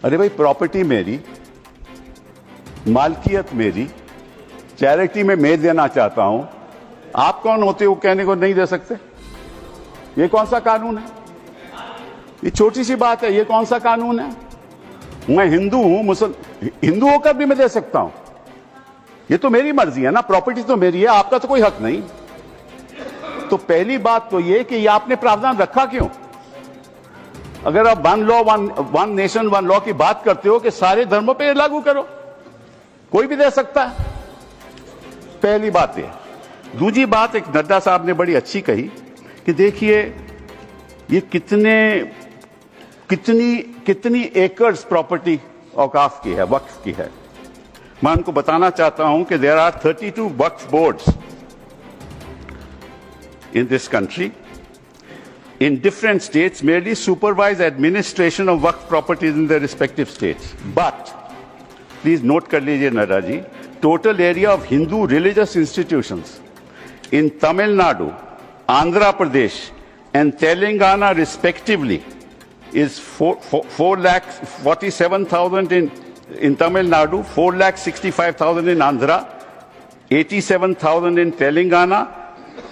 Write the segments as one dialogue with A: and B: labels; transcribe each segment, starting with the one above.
A: अरे भाई, प्रॉपर्टी मेरी, मालकियत मेरी, चैरिटी में मैं देना चाहता हूं, आप कौन होते हो कहने को नहीं दे सकते? ये कौन सा कानून है? ये छोटी सी बात है, ये कौन सा कानून है? मैं हिंदू हूं, हिंदू होकर भी मैं दे सकता हूं। ये तो मेरी मर्जी है ना, प्रॉपर्टी तो मेरी है, आपका तो कोई हक नहीं। तो पहली बात तो ये कि ये आपने प्रावधान रखा क्यों? अगर आप one law one nation one law की बात करते हो कि सारे धर्मों पे लागू करो, कोई भी दे सकता है। पहली बात ये। दूसरी बात, एक नड्डा साहब ने बड़ी अच्छी कही कि देखिए ये कितनी एकर्स प्रॉपर्टी औकाफ की है, वक्फ की है। मैं उनको बताना चाहता हूं कि there are 32 Waqf boards in this country in different states merely supervise administration of waqf properties in their respective states. But please note kar lijiye Nada ji, total area of Hindu religious institutions in Tamil Nadu, Andhra Pradesh and Telangana respectively is 4,47,000 in Tamil Nadu, 4,65,000 in Andhra, 87,000 in Telangana,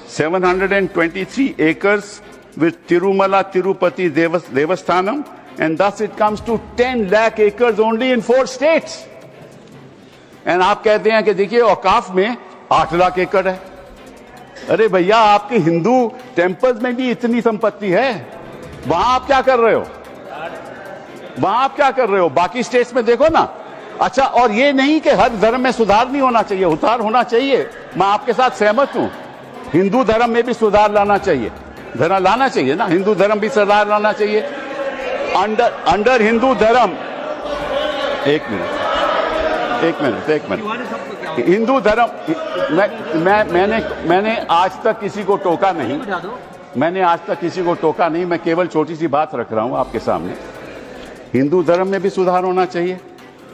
A: 723 acres with Tirumala Tirupati Devasthanam, and thus it comes to 10 lakh acres only in 4 states. And आप कहते हैं कि देखिए औकाफ में 8 लाख एकड़ है। अरे भैया, आपके हिंदू टेम्पल्स में भी इतनी संपत्ति है, वहां आप क्या कर रहे हो? वहां आप क्या कर रहे हो? बाकी स्टेट्स में देखो ना। अच्छा, और ये नहीं कि हर धर्म में सुधार नहीं होना चाहिए, सुधार होना चाहिए, मैं आपके साथ सहमत हूं। हिंदू धर्म में भी सुधार लाना चाहिए, लाना चाहिए ना, हिंदू धर्म भी सुधार लाना चाहिए। अंडर हिंदू धर्म, एक मिनट, हिंदू धर्म, मैंने आज तक किसी को टोका नहीं, मैं केवल छोटी सी बात रख रहा हूं आपके सामने। हिंदू धर्म में भी सुधार होना चाहिए।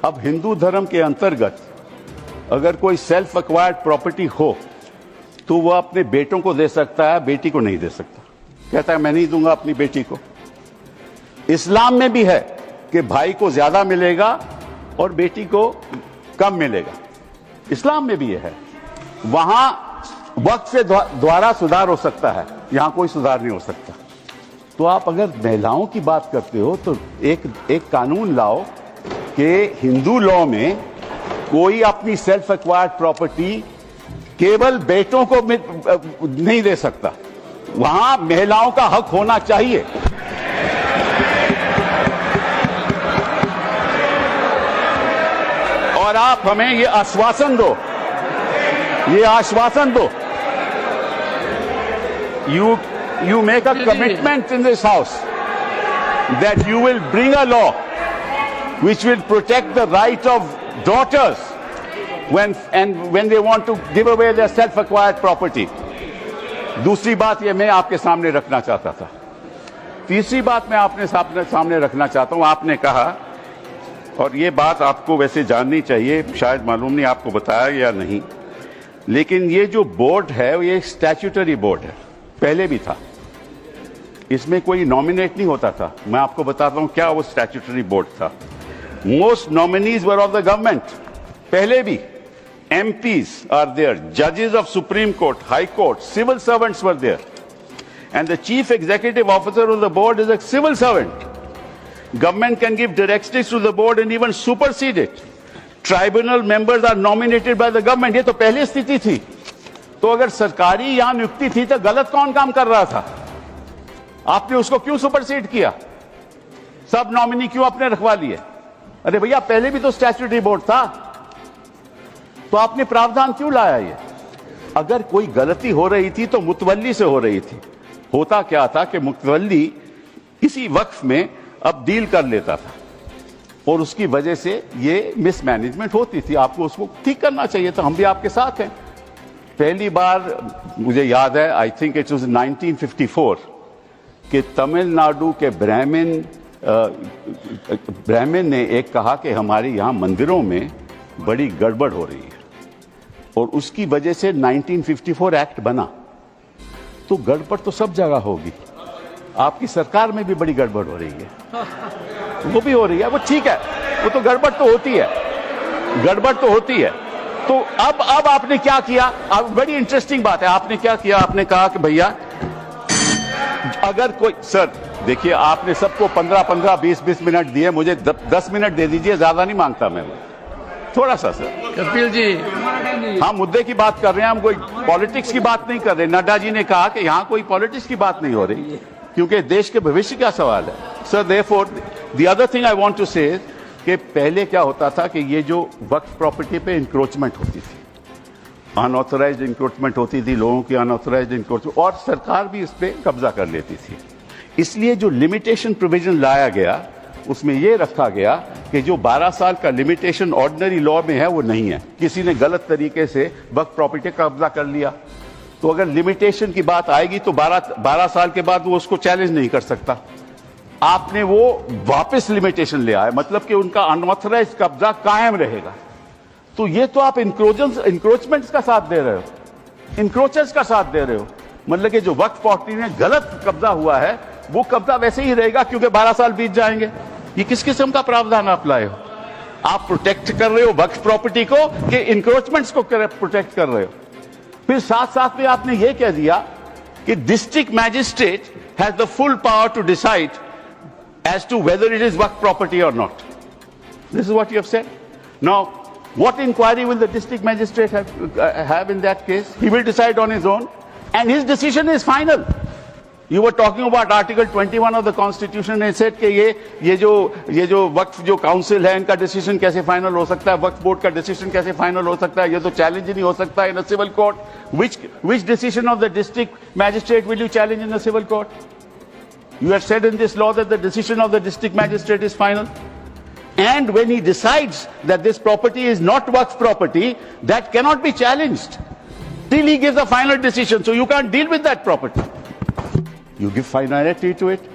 A: अब हिंदू धर्म के अंतर्गत अगर कोई सेल्फ एक्वायर्ड प्रॉपर्टी हो तो वह अपने बेटों को दे सकता है, बेटी को नहीं दे सकता। कहता है मैं नहीं दूंगा अपनी बेटी को। इस्लाम में भी है कि भाई को ज्यादा मिलेगा और बेटी को कम मिलेगा, इस्लाम में भी यह है। वहां वक्त से द्वारा सुधार हो सकता है, यहां कोई सुधार नहीं हो सकता। तो आप अगर महिलाओं की बात करते हो तो एक कानून लाओ कि हिंदू लॉ में कोई अपनी सेल्फ एक्वायर्ड प्रॉपर्टी केवल बेटों को नहीं दे सकता, वहां महिलाओं का हक होना चाहिए। और आप हमें ये आश्वासन दो, you make a commitment in this house that you will bring a law which will protect the right of daughters when they want to give away their self-acquired property. दूसरी बात ये मैं आपके सामने रखना चाहता था। तीसरी बात मैं आपने सामने रखना चाहता हूं। आपने कहा, और ये बात आपको वैसे जाननी चाहिए, शायद मालूम नहीं आपको बताया या नहीं, लेकिन ये जो बोर्ड है ये स्टैट्यूटरी बोर्ड है, पहले भी था। इसमें कोई नॉमिनेट नहीं होता था। मैं आपको बताता हूं क्या वो स्टैट्यूटरी बोर्ड था। Most nominees were of the government, पहले भी। MPs are there, judges of Supreme Court, High Court, civil servants were there. And the chief executive officer of the board is a civil servant. Government can give directives to the board and even supersede it. Tribunal members are nominated by the government. ये तो पहली स्थिति थी। तो अगर सरकारी यहां नियुक्ति थी तो गलत कौन काम कर रहा था? आपने उसको क्यों सुपरसीड किया? सब नॉमिनी क्यों आपने रखवा लिए? अरे भैया, पहले भी तो स्टैट्यूटरी बोर्ड था, तो आपने प्रावधान क्यों लाया? ये अगर कोई गलती हो रही थी तो मुतवल्ली से हो रही थी। होता क्या था कि मुतवल्ली इसी वक्फ में अब डील कर लेता था और उसकी वजह से ये मिसमैनेजमेंट होती थी। आपको उसको ठीक करना चाहिए था। हम भी आपके साथ हैं। पहली बार मुझे याद है, आई थिंक इट वाज 1954, कि तमिलनाडु के ब्राह्मण ने एक कहा कि हमारे यहां मंदिरों में बड़ी गड़बड़ हो रही है, और उसकी वजह से 1954 एक्ट बना। तो गड़बड़ तो सब जगह होगी, आपकी सरकार में भी बड़ी गड़बड़ हो रही है। वो भी हो रही है, वो ठीक है, वो तो गड़बड़ तो होती है, गड़बड़ तो होती है। तो अब आपने क्या किया, अब बड़ी इंटरेस्टिंग बात है, आपने क्या किया, आपने कहा कि भैया अगर कोई, सर देखिए आपने सबको 15-15, 20-20 मिनट दिए, मुझे 10 मिनट दे दीजिए, ज्यादा नहीं मांगता मैं, थोड़ा सा। सर
B: कपिल जी,
A: हाँ मुद्दे की बात कर रहे हैं हम, कोई पॉलिटिक्स की बात नहीं कर रहे। नड्डा जी ने कहा कि यहाँ कोई पॉलिटिक्स की बात नहीं हो रही, क्योंकि देश के भविष्य का सवाल है। Sir therefore the other thing I want to say कि पहले क्या होता था कि ये जो वक्फ प्रॉपर्टी पे इंक्रोचमेंट होती थी, अनऑथराइज्ड इंक्रोचमेंट होती थी, लोगों की अनऑथराइज्ड इंक्रोचमेंट, और सरकार भी इस पे कब्जा कर लेती थी। इसलिए जो लिमिटेशन प्रोविजन लाया गया उसमें यह रखा गया कि जो 12 साल का लिमिटेशन ऑर्डिनरी लॉ में है वो नहीं है। किसी ने गलत तरीके से वक्फ प्रॉपर्टी का कब्जा कर लिया तो अगर लिमिटेशन की बात आएगी तो 12 साल के बाद वो उसको चैलेंज नहीं कर सकता। आपने वो वापस लिमिटेशन ले आए, मतलब कि उनका अनऑथराइज्ड कब्जा कायम रहेगा। तो ये तो आप इंक्रोचमेंट्स का साथ दे रहे हो, इंक्रोचर्स का साथ दे रहे हो। मतलब कि जो वक्फ प्रॉपर्टी में गलत कब्जा हुआ है वो कब्जा वैसे ही रहेगा क्योंकि 12 साल बीत जाएंगे। ये किस किस्म का प्रावधान आप लाए हो? आप प्रोटेक्ट कर रहे हो वक्फ प्रॉपर्टी को कि इंक्रोचमेंट्स को प्रोटेक्ट कर रहे हो? फिर साथ साथ में आपने ये कह दिया कि district magistrate has the full power to decide as to whether it is work property or not. This is what you have said. Now, what inquiry will the district magistrate have in that case? He will decide on his own, and his decision is final. You were talking about Article 21 of the Constitution and said कि ये जो वक्फ जो council है इनका decision कैसे final हो सकता है, वक्फ बोर्ड का डिसीजन कैसे फाइनल हो सकता है, ये तो चैलेंज ही नहीं हो सकता in a civil court. Which decision of the district magistrate will you challenge in a civil court? You have said in this law that the decision of the district magistrate is final. And when he decides that this property is not waqf property, that cannot be challenged till he gives a final decision. So you can't deal with that property. You give finality to it.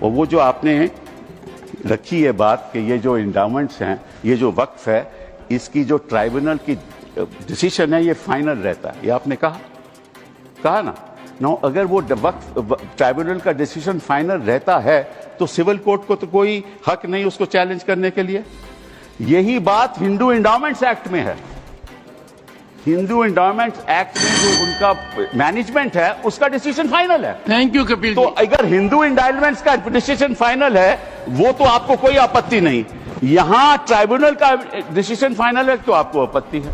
A: और वो जो आपने रखी है बात कि ये जो इंडाउमेंट्स हैं, ये जो वक्फ है, इसकी जो ट्राइब्यूनल की डिसीजन है ये फाइनल रहता है, ये आपने कहा ना। नो, अगर वो ट्राइब्यूनल का डिसीजन फाइनल रहता है तो सिविल कोर्ट को तो कोई हक नहीं उसको चैलेंज करने के लिए। यही बात हिंदू एंडाउमेंट्स एक्ट में है। हिंदू एंडाउमेंट्स एक्ट में जो उनका मैनेजमेंट है उसका डिसीजन फाइनल है।
B: Thank you Kapil.
A: तो अगर हिंदू एंडाउमेंट्स का डिसीजन फाइनल है वो तो आपको कोई आपत्ति नहीं, यहां ट्राइब्यूनल का डिसीजन फाइनल है तो आपको आपत्ति है।